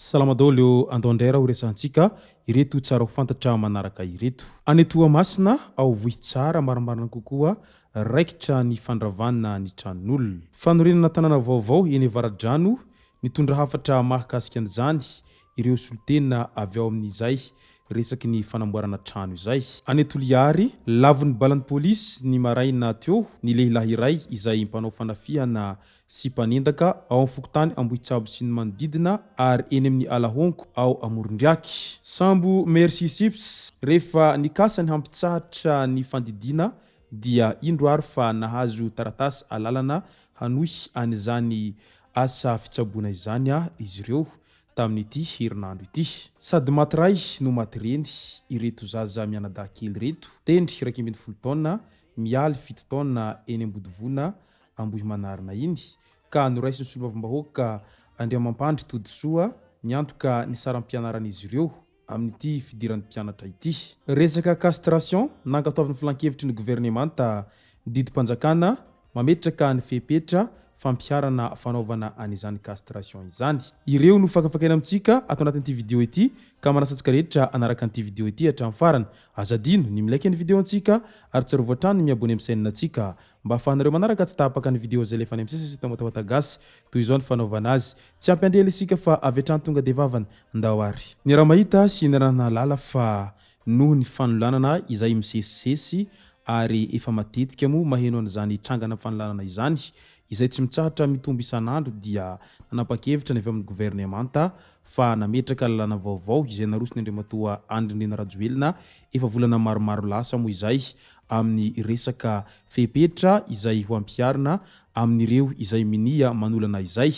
Salamadolo andondera ho resantsika ireto tsara ho fantatra manaraka ireto. Anetoa masina ao vohy tsara marimarina kokoa raikitra ny fandravana ny tranon'olona. Fanorenana tanàna vaovao eny Avaradrano mitondra hafatra mahakasika an'izany ireo solitena avy ao amin'izay resaky ny fanamboarana trano izay. Anetoliary lavon'ny balan'ny polisy ny maraina teo ny lehilahy iray izay mpanao fanafihana sy mpanendaka ao amin'ny fokotany Ambohitsabo sy ny manodidina ary eny amin'ny Alahonko ao Amorondriaky. Sambo merci sips rehefa nikasany hampitsahatra ny fandidiana dia indroary fa nahazo taratasy alalana hanohy an'izany asa fitsaboana izany izy ireo tamin'ity herinandro ity. Sady matiray no matireny ireto zaza mianadahy kely reto tendry 20 taona mialy 7 taona eny Ambodivona Ambohimanarina iny ka noraisiny solombavam-bahoaka Andriamampandry Todisoa niantoka ny saram-pianaran'izy ireo amin'ity fidiran'ny mpianatra ity. Resaka castration nankataovan'ny filan-kevitry ny Governemanta didi-panjakana mametraka ny fepetra fampiarana fanaovana an'izany castration izany. Ireo no fakafakaina amintsika ato anatin'ity video ity ka manasantsika rehetra anaraka an'ity video ity hatramin'ny farany. Azadino ny milike ny video antsika ary tsarovao hatrany miabone amin'ny chaîne antsika mba ahafahanareo manaraka tsy tapaka ny video zay lefany amin'ny sisy WATAWATA GASY toy izao ny fanaovana azy. Tsy ampiandrely isika fa avy hatrany tonga de vavany ndao-ary. Ny raha mahita sy ny raha nahalala fa noho ny fanolanana izay misesisesy ary efa matetika mo maheno an'izany trangana fanolanana izany izay tsy mitsahatra mitombo isan'andro dia nanapa-kevitra ny avy amin'ny Governemanta fa nametraka lalàna vaovao izay narosony Andriamatoa Andrinirina Rajoelina efa volana maromaro lasa moa izay amin'ny resaka fepetra izay ho ampiarina amin'ireo izay minia manolana izay.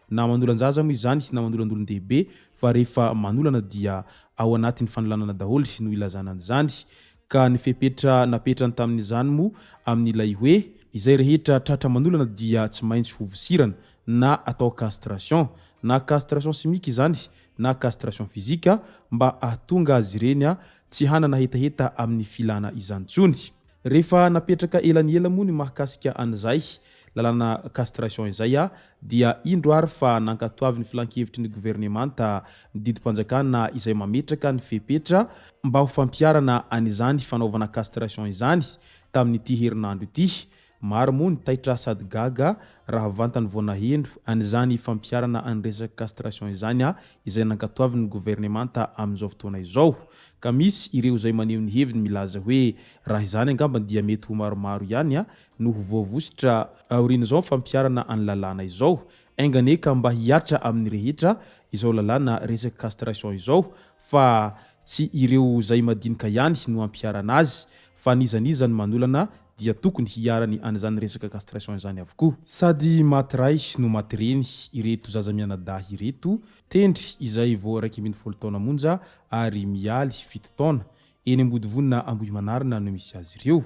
Na manolan-jaza moa izany na manolan'olon-dehibe fa rehefa manolana dia ao anatin'ny fanolanana daholo no ilazana an'izany ka ny fepetra napetrany tamin'izany moa amin'ilay hoe izay rehetra tratra manolana dia tsy maintsy hovosirana na atao castration na castration chimique izany na castration physique mba ahatonga azy ireny tsy hanana hetaheta amin'ny filana izany tsony. Rehefa napetraka elaniela moa ny mahakasika an'izay lalàna castration izay dia indroary fa nankatoavy ny filan-kevitry ny Governemanta didi-panjakana izay mametraka ny fepetra mba ho fampiarana an'izany fanaovana castration izany tamin'ity herinandro ity. Maro moa ny taitra sady gaga raha vantany voanahendo an'izany fampiarana an'ny resaka castration izany izay nankatoavy ny Governemanta amin'izao fotoana izao. Ka misy ireo izay maneho ny heviny milaza hoe raha izany angamba dia mety ho maromaro ihany no ho voavositra aoriana izao fampiarana an'ny lalàna izao. Ainganeka mba hiatra amin'ny rehetra izao lalàna resaka castration izao fa tsy ireo izay madinika ihany no ampiarana azy fa nizanizany manolana dia tokony hiarany an'izany resaka castration izany avokoa. Sady matiray no matireny ireto zaza mianadahy ireto tendry izay vao 20 taona monja ary mialy 7 taona eny Ambodivona Ambohimanarina no misy azy ireo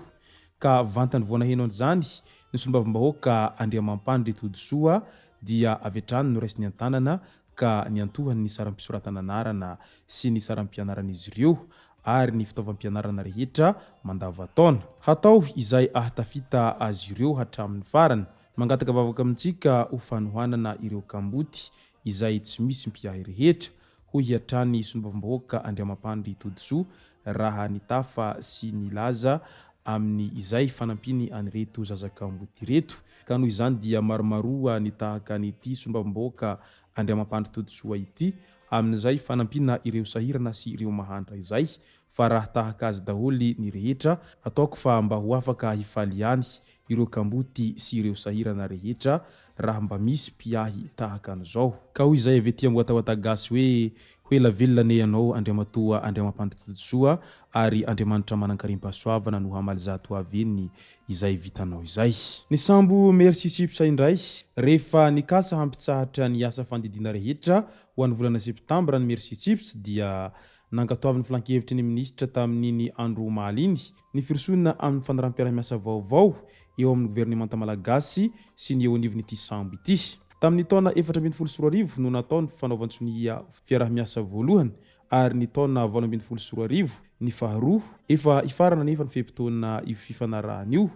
ka vantany voanaheno an'izany ny solombavam-bahoaka Andriamampandry Todisoa dia avy hatrany no raisiny an-tanana ka niantohany ny saram-pisoratana anarana sy ny saram-pianaran'izy ireo ary ny fitaovam-pianarana rehetra mandavataona. Hatao izay ahatafita azy ireo hatramin'ny farany. Mangataka vavaka amintsika ho fanohanana ireo kamboty izay tsy misy mpiahy rehetra ho hiatrany solombavam-bahoaka Andriamampandry Todisoa raha nitafa sy nilaza amin'ny izay fanampiny an'ireto zazakamboty reto. Ka noho izany dia maromaroa nitahaka an'ity solombavam-bahoaka Andriamampandry Todisoa ity amin'izay fanampina ireo sahirana sy ireo mahantra izay fa raha tahaka azy daholo ny rehetra ataoko fa mba ho afaka hifaly ihany ireo kamboty sy ireo sahirana rehetra raha mba misy mpiahy tahaka an'izao. Ka hoy izay avy ety amin'ny WATAWATA GASY hoe hoe la velona ianao Andriamatoa Andriamapanditosoa ary Andriamanitra manankarim-pahasoavana no hamaly zato aveny izay vitanao izay. Ny sambo merci chipsa indray rehefa nikasa hampitsahatra ny asa fandidiana rehetra ho an'ny volana septambra ny merci chips dia nankatoavin'ny filan-kevitry ny ministra tamin'iny andro maliny ny firisonana amin'ny fanaram-piarahamiasa vaovao eo amin'ny Governemanta malagasy sy ny eo anivon'ity sambo ity. Tamin'ny taona 2024 no natao ny fanaovan-tsonia fiarahamiasa voalohany ary ny taona 2024 ny faharoa efa ifarana nefa ny fehim-potoana io fifanarahana io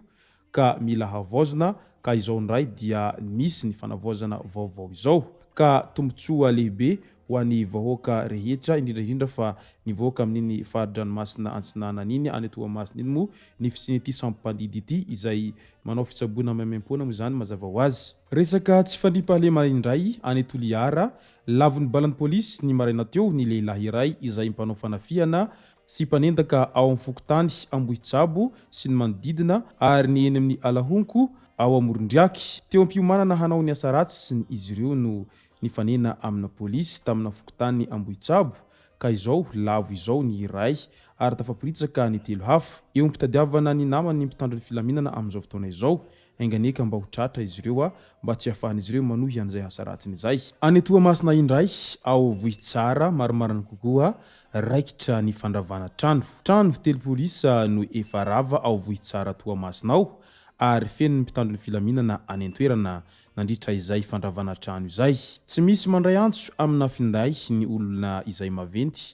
ka mila havaozana ka izao ndray dia misy ny fanavaozana vaovao izao ka tombotsoa lehibe ho an'ny vahoaka rehetra indrindra fa ny vahoaka amin'iny fahadran-masina antsinana iny any Toamasina iny moa ny fisin'ity sambo-pandidy ity izay manao fitsaboana maimaimpona moa zany mazava ho azy. Resaka tsy fandriam-pahalemana indray any Toliara lavon'ny balan'ny pôlisy ny maraina teo ny lehilahy iray izay mpanao fanafihana sy mpanendaka ao amin'ny fokotany Ambohitsabo sy ny manodidina ary ny eny amin'ny Alahonko ao Amorondriaky teo am-piomanana hanao ny asa ratsy sy ny izy ireo no nifanena amina pôlisy tamina fokotany Ambohitsabo ka izao lavo izao ny iray ary tafaporitsaka ny telo hafa eo ampitadiavana ny namany ny mpitandro ny filaminana amin'izao fotoana izao enganeka mba ho tratra izy ireo mba tsy hahafahan'izy ireo manohy an'izay asa ratsiny izay. Any Toamasina indray ao Vohitsara maromarany kokoa raikitra ny fandravana trano fitelo pôlisy no efa rava ao Vohitsara Toamasina ao ary feno ny mpitandro ny filaminana any an-toerana nandritra izay fandravana trano izay. Tsy misy mandray antso amina finday ny olona izay maventy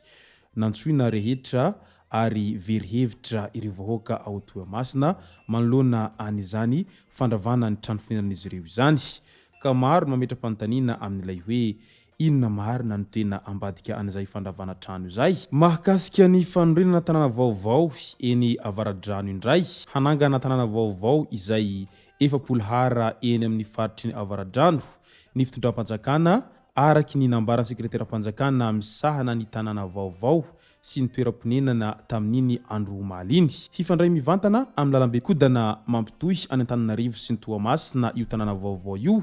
nantsoina rehetra ary very hevitra ireo vahoaka ao Toamasina manoloana an'izany fandravana ny trano fihinan'izy ireo izany ka maro mametra-panontaniana amin'ilay hoe inona marina no tena ambadika an'izay fandravana trano izay. Mahakasika ny fanorenana tanàna vaovao eny Avaradrano indray hanangana tanàna vaovao izay efapolhara eny amin'ny faritry ny Avaradrano ny fitondram-panjakana araky ny nambaran'ny sekretera-panjakana misahana ny tanàna vaovao sy ny toeram-ponenana tamin'iny andro maliny hifandray mivantana amin'ny lalambe kodana mampitohy any Antananarivo sy ny Toamasina io tanàna vaovao io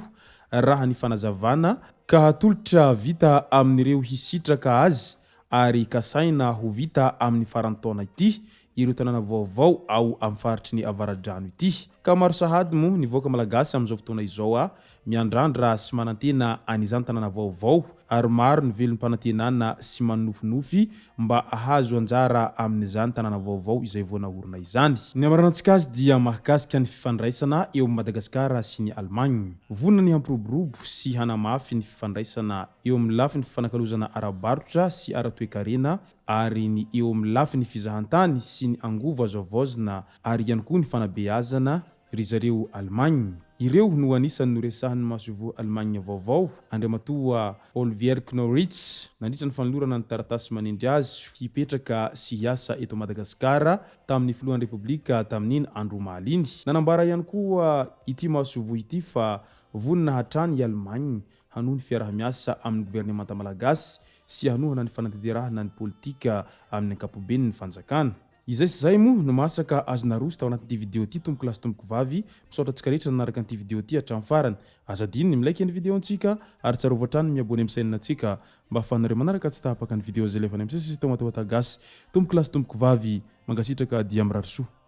raha ny fanazavana ka hatolotra vita amin'ireo hisitraka azy ary kasaina ho vita amin'ny farantaona ity ireo tanàna vaovao ao amin'ny faritry ny Avaradrano ity ka maro sahady moa ny vahoaka malagasy amin'izao fotoana izao miandrandra sy manantena an'izany tanàna vaovao ary maro ny velom-panantenana sy manofinofy mba ahazo anjara amin'izany tanàna vaovao izay voanahorina izany. Ny amaranantsika azy dia mahakasika ny fifandraisana eo amin'ny Madagasikara sy ny Allemagne vonona ny hampiroborobo sy hanamafy ny fifandraisana eo amin'ny lafiny fifanakalozana ara-barotra sy ara-toekarena ary ny eo amin'ny lafiny fizahantany sy ny angova azoavaozana ary ihany koa ny fanabeazana ry zareo Allemagne. Ireo no anisan'ny noresahan'ny masovo Allemagne vaovao Andriamatoa Olivier Knorritz nandritra ny fanolorana ny taratasy manindry azy hipetraka sy hiasa eto Madagasikara tamin'ny filohan'ny Repoblika tamin'iny andro maliny. Nanambara ihany koa ity masovo ity fa vonona hatrany i Allemagne hanohy ny fiarahamiasa amin'ny Governemanta malagasy sy hanohana ny fanatanterahana ny politika amin'ny ankapobeny ny fanjakana. Izay sy zay moa no masaka azona roso tao anatin'ity video ity tomboko lasy tomboko vavy misaotra antsika rehetra nanaraka an'ity video ity hatramin'ny farany azadiny ny milaiky ny video antsika ary tsarovatra hatrany miabone amin'ny chaîne antsika mba ahafahanareo manaraka tsy tahapaka ny video zay lefany amin'ny sisy tao WATAWATA GASY tomboko lasy tomboko vavy mangasitraka dia mirary soa.